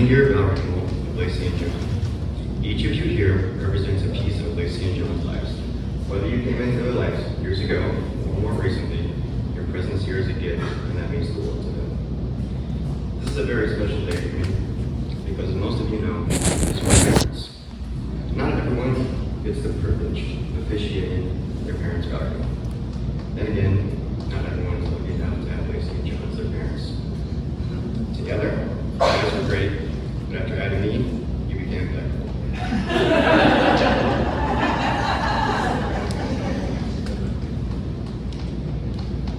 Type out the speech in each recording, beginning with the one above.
20-year vow renewal of Lacy and John. Each of you here represents a piece of Lacy and John's lives. Whether you came into their lives years ago or more recently, your presence here is a gift, and that means the world to them. This is a very special day for me, because as most of you know, it's my parents. Not everyone gets the privilege of officiating their parents' burial. Then again, not everyone is lucky enough to have Lacy and John as their parents. Together, you guys were great, but after adding me, you became impeccable.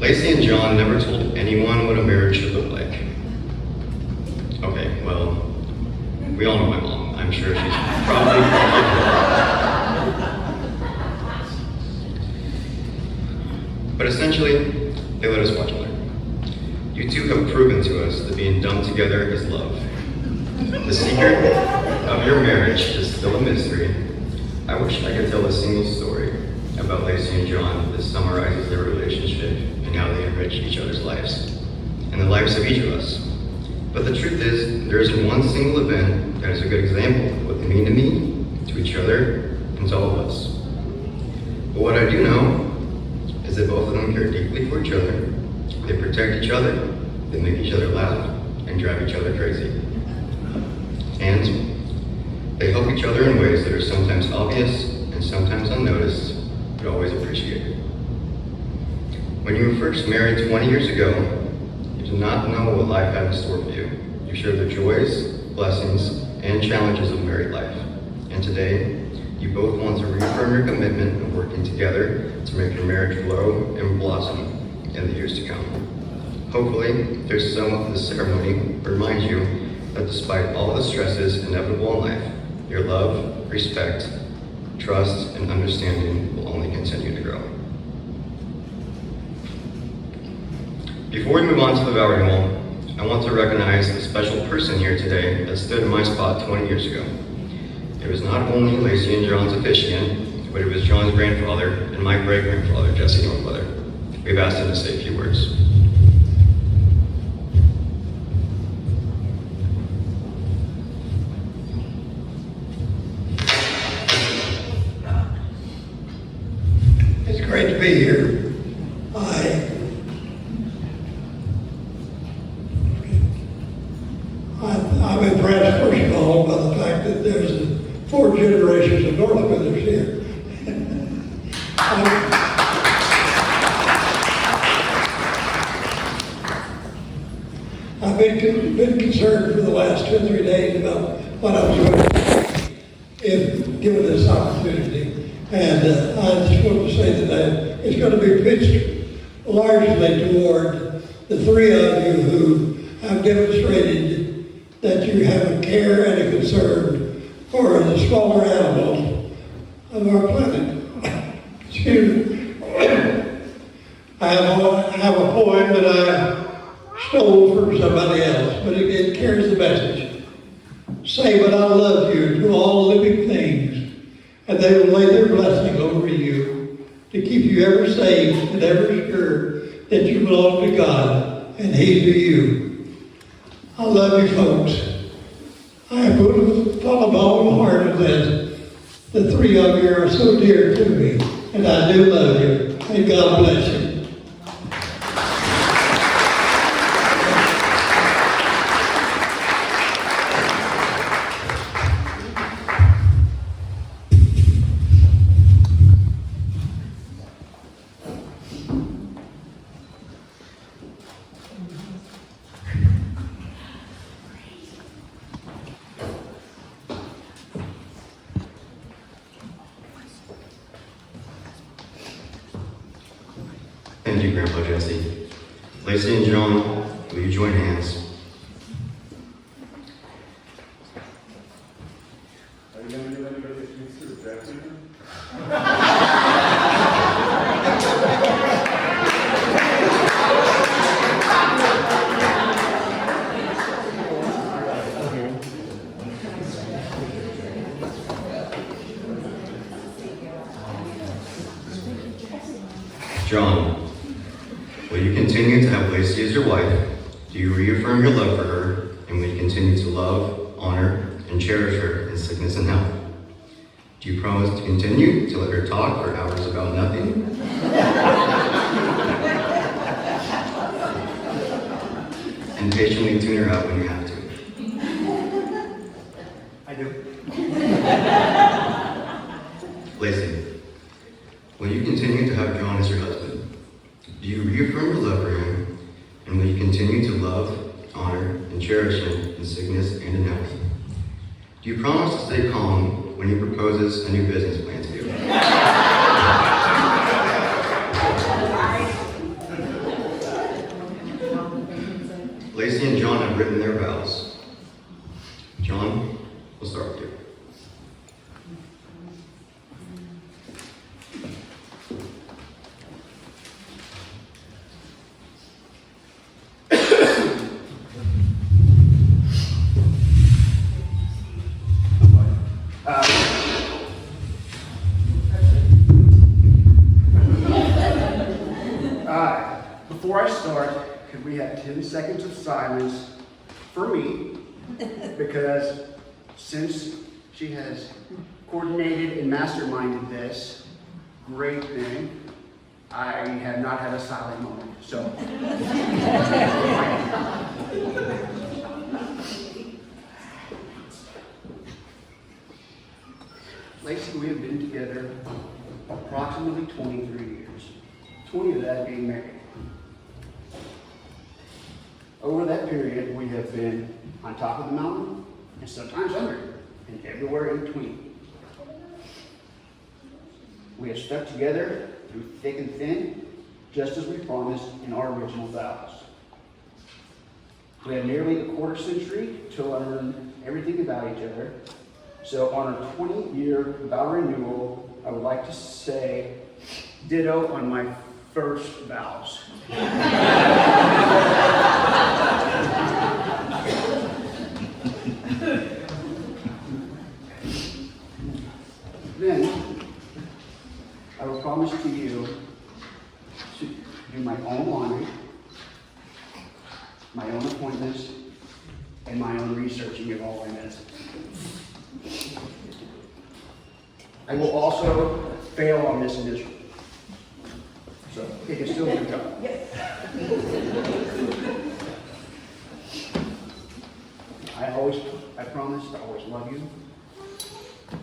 Lacy and John never told anyone what a marriage should look like. Okay, well, we all know my mom. I'm sure she's probably But essentially, they let us watch and learn. You two have proven to us that being dumb together is love. The secret of your marriage is still a mystery. I wish I could tell a single story about Lacy and John that summarizes their relationship and how they enrich each other's lives, and the lives of each of us. But the truth is, there isn't one single event that is a good example of what they mean to me, to each other, and to all of us. But what I do know is that both of them care deeply for each other. They protect each other, they make each other laugh, and drive each other crazy. And they help each other in ways that are sometimes obvious and sometimes unnoticed, but always appreciated. When you were first married 20 years ago, you did not know what life had in store for you. You shared the joys, blessings, and challenges of married life. And today, you both want to reaffirm your commitment of working together to make your marriage grow and blossom in the years to come. Hopefully, there's some of this ceremony reminds you that despite all the stresses inevitable in life, your love, respect, trust, and understanding will only continue to grow. Before we move on to the vow renewal, I want to recognize a special person here today that stood in my spot 20 years ago. It was not only Lacy and John's officiant, but it was John's grandfather and my great-grandfather, Jesse Northweather. We've asked him to say a few words. It's great to be here. I'm impressed, first of all, by the fact that there's 4 generations of Northweathers here. I've been concerned for the last 2 or 3 days about what I was going to do if given this opportunity. And I just want to say that it's going to be pitched largely toward the 3 of you who have demonstrated that you have a care and a concern for the smaller animals of our planet. Excuse me. I have a poem that I stole from somebody else, but it carries the message. Say, but I love you to all living things, and they will lay their blessing over you to keep you ever safe and ever sure that you belong to God and He to you. I love you, folks. I have follow my own heart of this. The 3 of you are so dear to me, and I do love you. May God bless you. Thank you, Grandpa Jesse. Lacy and John, will you join hands? Are you going to give anybody a chance to reject me? John, will you continue to have Lacy as your wife? Do you reaffirm your love for her? And will you continue to love, and cherish her in sickness and health? Do you promise to continue to let her talk for hours about nothing? And patiently tune her out when you have to? I do. Lacy, will you continue to have John as your husband? Do you reaffirm your love for him? And will you continue to love, honor, and cherish him in sickness and in health? Do you promise to stay calm when he proposes a new business plan to you? Lacy and John have written their vows. John, we'll start with you. Before I start, could we have 10 seconds of silence for me? Because since she has coordinated and masterminded this great thing, I have not had a silent moment. So, Lacy, we have been together approximately 23 years, 20 of that being married. Over that period, we have been on top of the mountain and sometimes under it, and everywhere in between. We have stuck together through thick and thin, just as we promised in our original vows. We had nearly a quarter century to learn everything about each other. So on our 20-year vow renewal, I would like to say ditto on my first vows. Then, I will promise to you to do my own laundry, my own appointments, and my own researching of all my medicine. I will also fail on this initial. So, it can still be a job. I promise to always love you,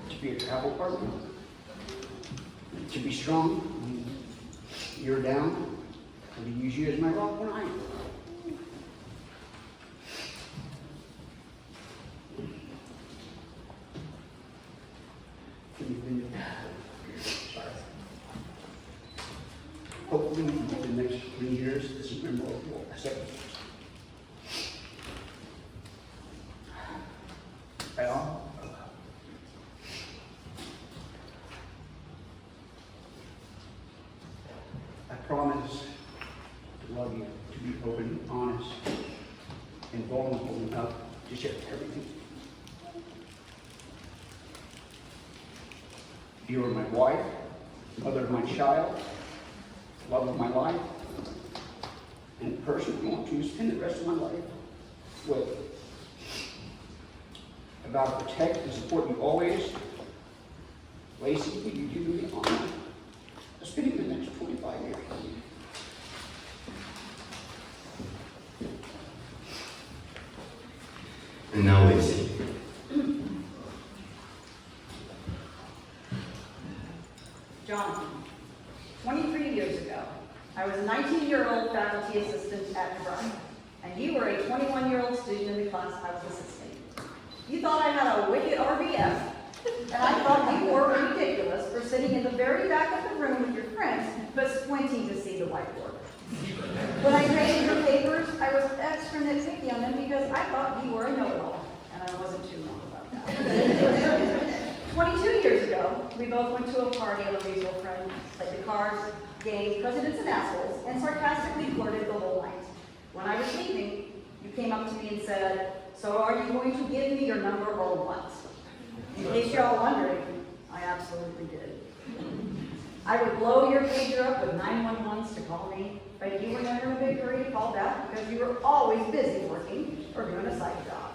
to be a travel partner, to be strong when you're down, and to use you as my rock when I am. Hopefully, in the next 3 years, this is memorable. I promise to love you, to be open, honest, and vulnerable enough to share everything. You are my wife, mother of my child, love of my life, and the person I want to spend the rest of my life with. I vow to protect and support you always. Lacy, will you do me the honor of spending the next 25 years with me? And now, Lacy. John, 23 years ago, I was a 19-year-old faculty assistant at DeVry, and you were a 21-year-old student in the class I was assisting. You thought I had a wicked RBF, and I thought you were ridiculous for sitting in the very back of the room with your friends, but squinting to see the whiteboard. When I graded your papers, I was extra nitpicky on them because I thought you were a know-it-all, and I wasn't too wrong about that. 22 years ago, we both went to a party of a mutual friend, played the cards, games, presidents and assholes, and sarcastically flirted the whole night. When I was leaving, you came up to me and said, "So are you going to give me your number or what?" In case you're all wondering, I absolutely did. I would blow your pager up with 911s to call me, but you were never in a big hurry to call back because you were always busy working or doing a side job.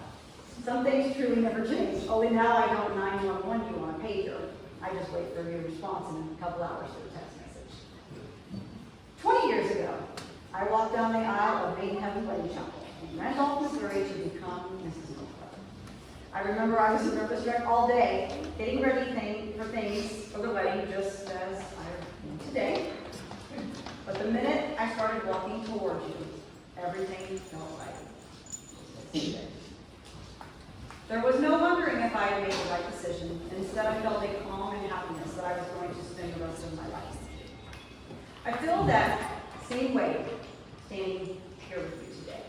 Some things truly never change, only now I don't 911 you on a pager. I just wait for your response in a couple hours to a text message. 20 years ago, I walked down the aisle of Maidenhead Wedding Chapel in Randolph, Missouri to become Mrs. Northwell. I remember I was a nervous wreck all day, getting ready for things for the wedding, just as I am today. But the minute I started walking towards you, everything felt right. There was no wondering if I had made the right decision. Instead, I felt a calm and happiness that I was going to spend the rest of my life. I feel that same way standing here with you today.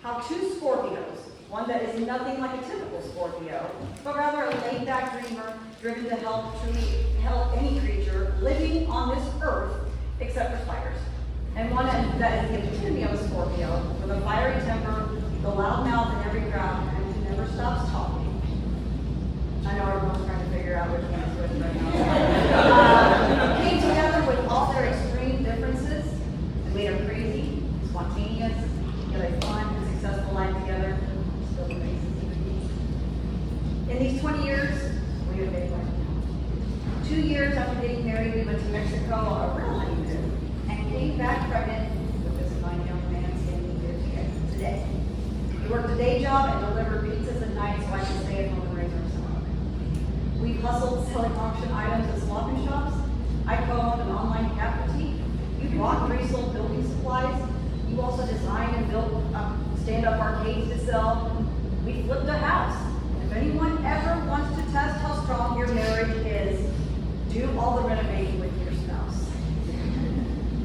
How two Scorpios, one that is nothing like a typical Scorpio, but rather a laid-back dreamer driven to help any creature living on this earth except for spiders. And one that is the epitome of a Scorpio, with a fiery temper, the loud mouth in every crowd, and who never stops talking. I know everyone's trying to figure out which one is which right now. Came together with all their extreme differences and made a crazy, spontaneous, yet a fun and successful life together. Still amazing human beings. In these 20 years, we have been married. 2 years after getting married, we went to Mexico on a real honeymoon and came back pregnant with this fine young man standing here today. He worked a day job and delivered pizzas at night so I could stay at home and raise our son. We hustled selling auction items at swapping shops. I co-owned an online cat boutique. You bought and resold building supplies. You also designed and built stand-up arcades to sell. We flipped a house. If anyone ever wants to test how strong your marriage is, do all the renovating with your spouse.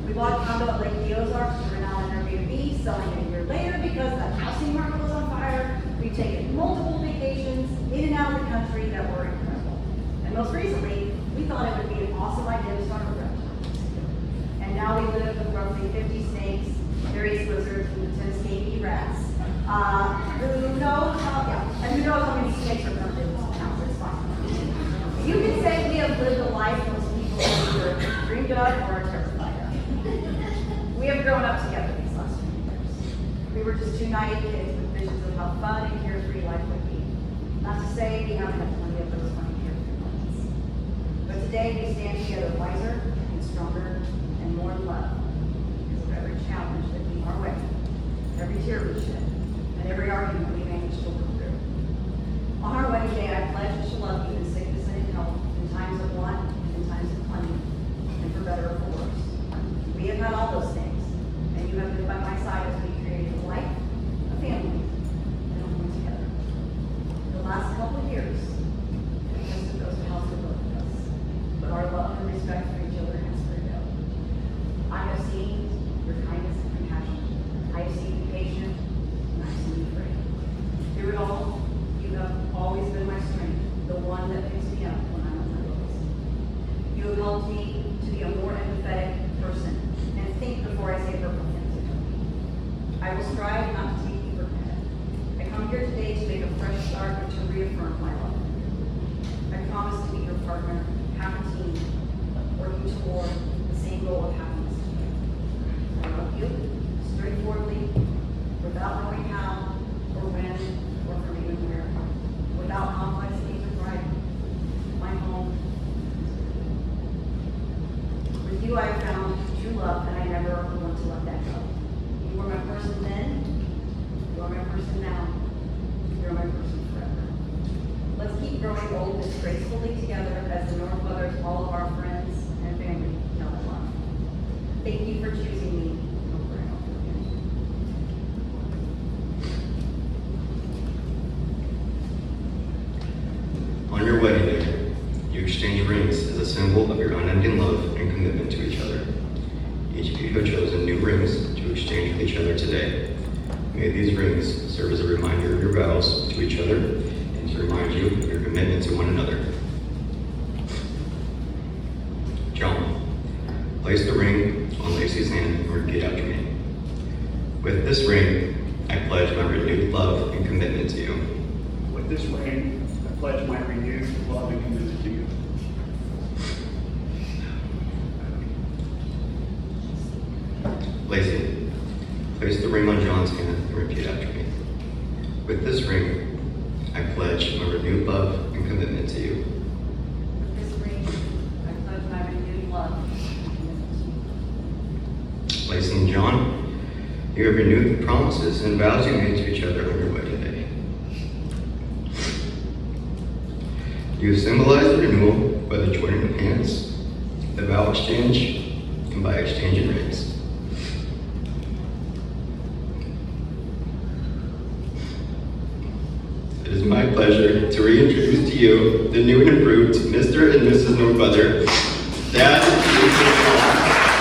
We bought a condo at Lake the Ozarks to rent out an Airbnb, selling it a year later because the housing market was on fire. We've taken multiple vacations in and out of the country that were incredible. And most recently, we thought it would be an awesome idea to start a restaurant. And now we live with roughly 50 snakes, various lizards, and 10 stinky rats. Who knows how many snakes are going to live in this house? It's fine. You can say we have lived a life most people either dreamed of or are terrified of. We have grown up together these last 20 years. We were just two naive kids with visions of how fun and carefree life would be. Not to say we haven't had plenty of those funny carefree moments. But today we stand together wiser and stronger and more in love because of every challenge that came our way, every tear we shed, and every argument we managed to work through. On our wedding day, I pledge to love you in sickness and in health, in times of want and in times of plenty, and for better or for worse. We have had all those things, and you have been by my side as we created a life, a family, and a home together. The last couple of years, yes, it goes to hell for both of us, but our love and respect for each other has prevailed. I have seen your kindness and compassion. I have seen you patient, and I have seen you brave. Through it all, you have always been my strength, the one that picks me up when I'm at my lowest. You have helped me to be a more empathetic person and think before I say purple things. I will strive not to take you for granted. I come here today to make a fresh start and to reaffirm my love. I promise to be your partner, half a team, working toward the same goal of happiness together. I love you, straightforwardly, without knowing how or when or from even where, without complexities or pride. My home. With you I have found true love and I never want to let that go. You were my person then, you are my person now, you are my person forever. Let's keep growing old and gracefully together as the Northwellers, all of our friends and family know and love. Thank you for choosing me over and over again. On your wedding day, you exchange rings as a symbol of your unending love and commitment to each other. Each of you have chosen new rings to exchange with each other today. May these rings serve as a reminder of your vows to each other and to remind you of your commitment to one another. John, place the ring on Lacy's hand and repeat after me. With this ring, I pledge my renewed love and commitment to you. With this ring, I pledge my renewed love and commitment to you. Lacy, place the ring on John's hand and repeat after me. With this ring, commitment to you. This ring, I pledge my renewed love. Lacy and John, you have renewed the promises and vows you made to each other on your wedding day. You have symbolized the renewal by the joining of hands, the vow exchange, and by exchanging rings. It is my pleasure to reintroduce to you the new and improved Mr. and Mrs. Norbrother, Dad and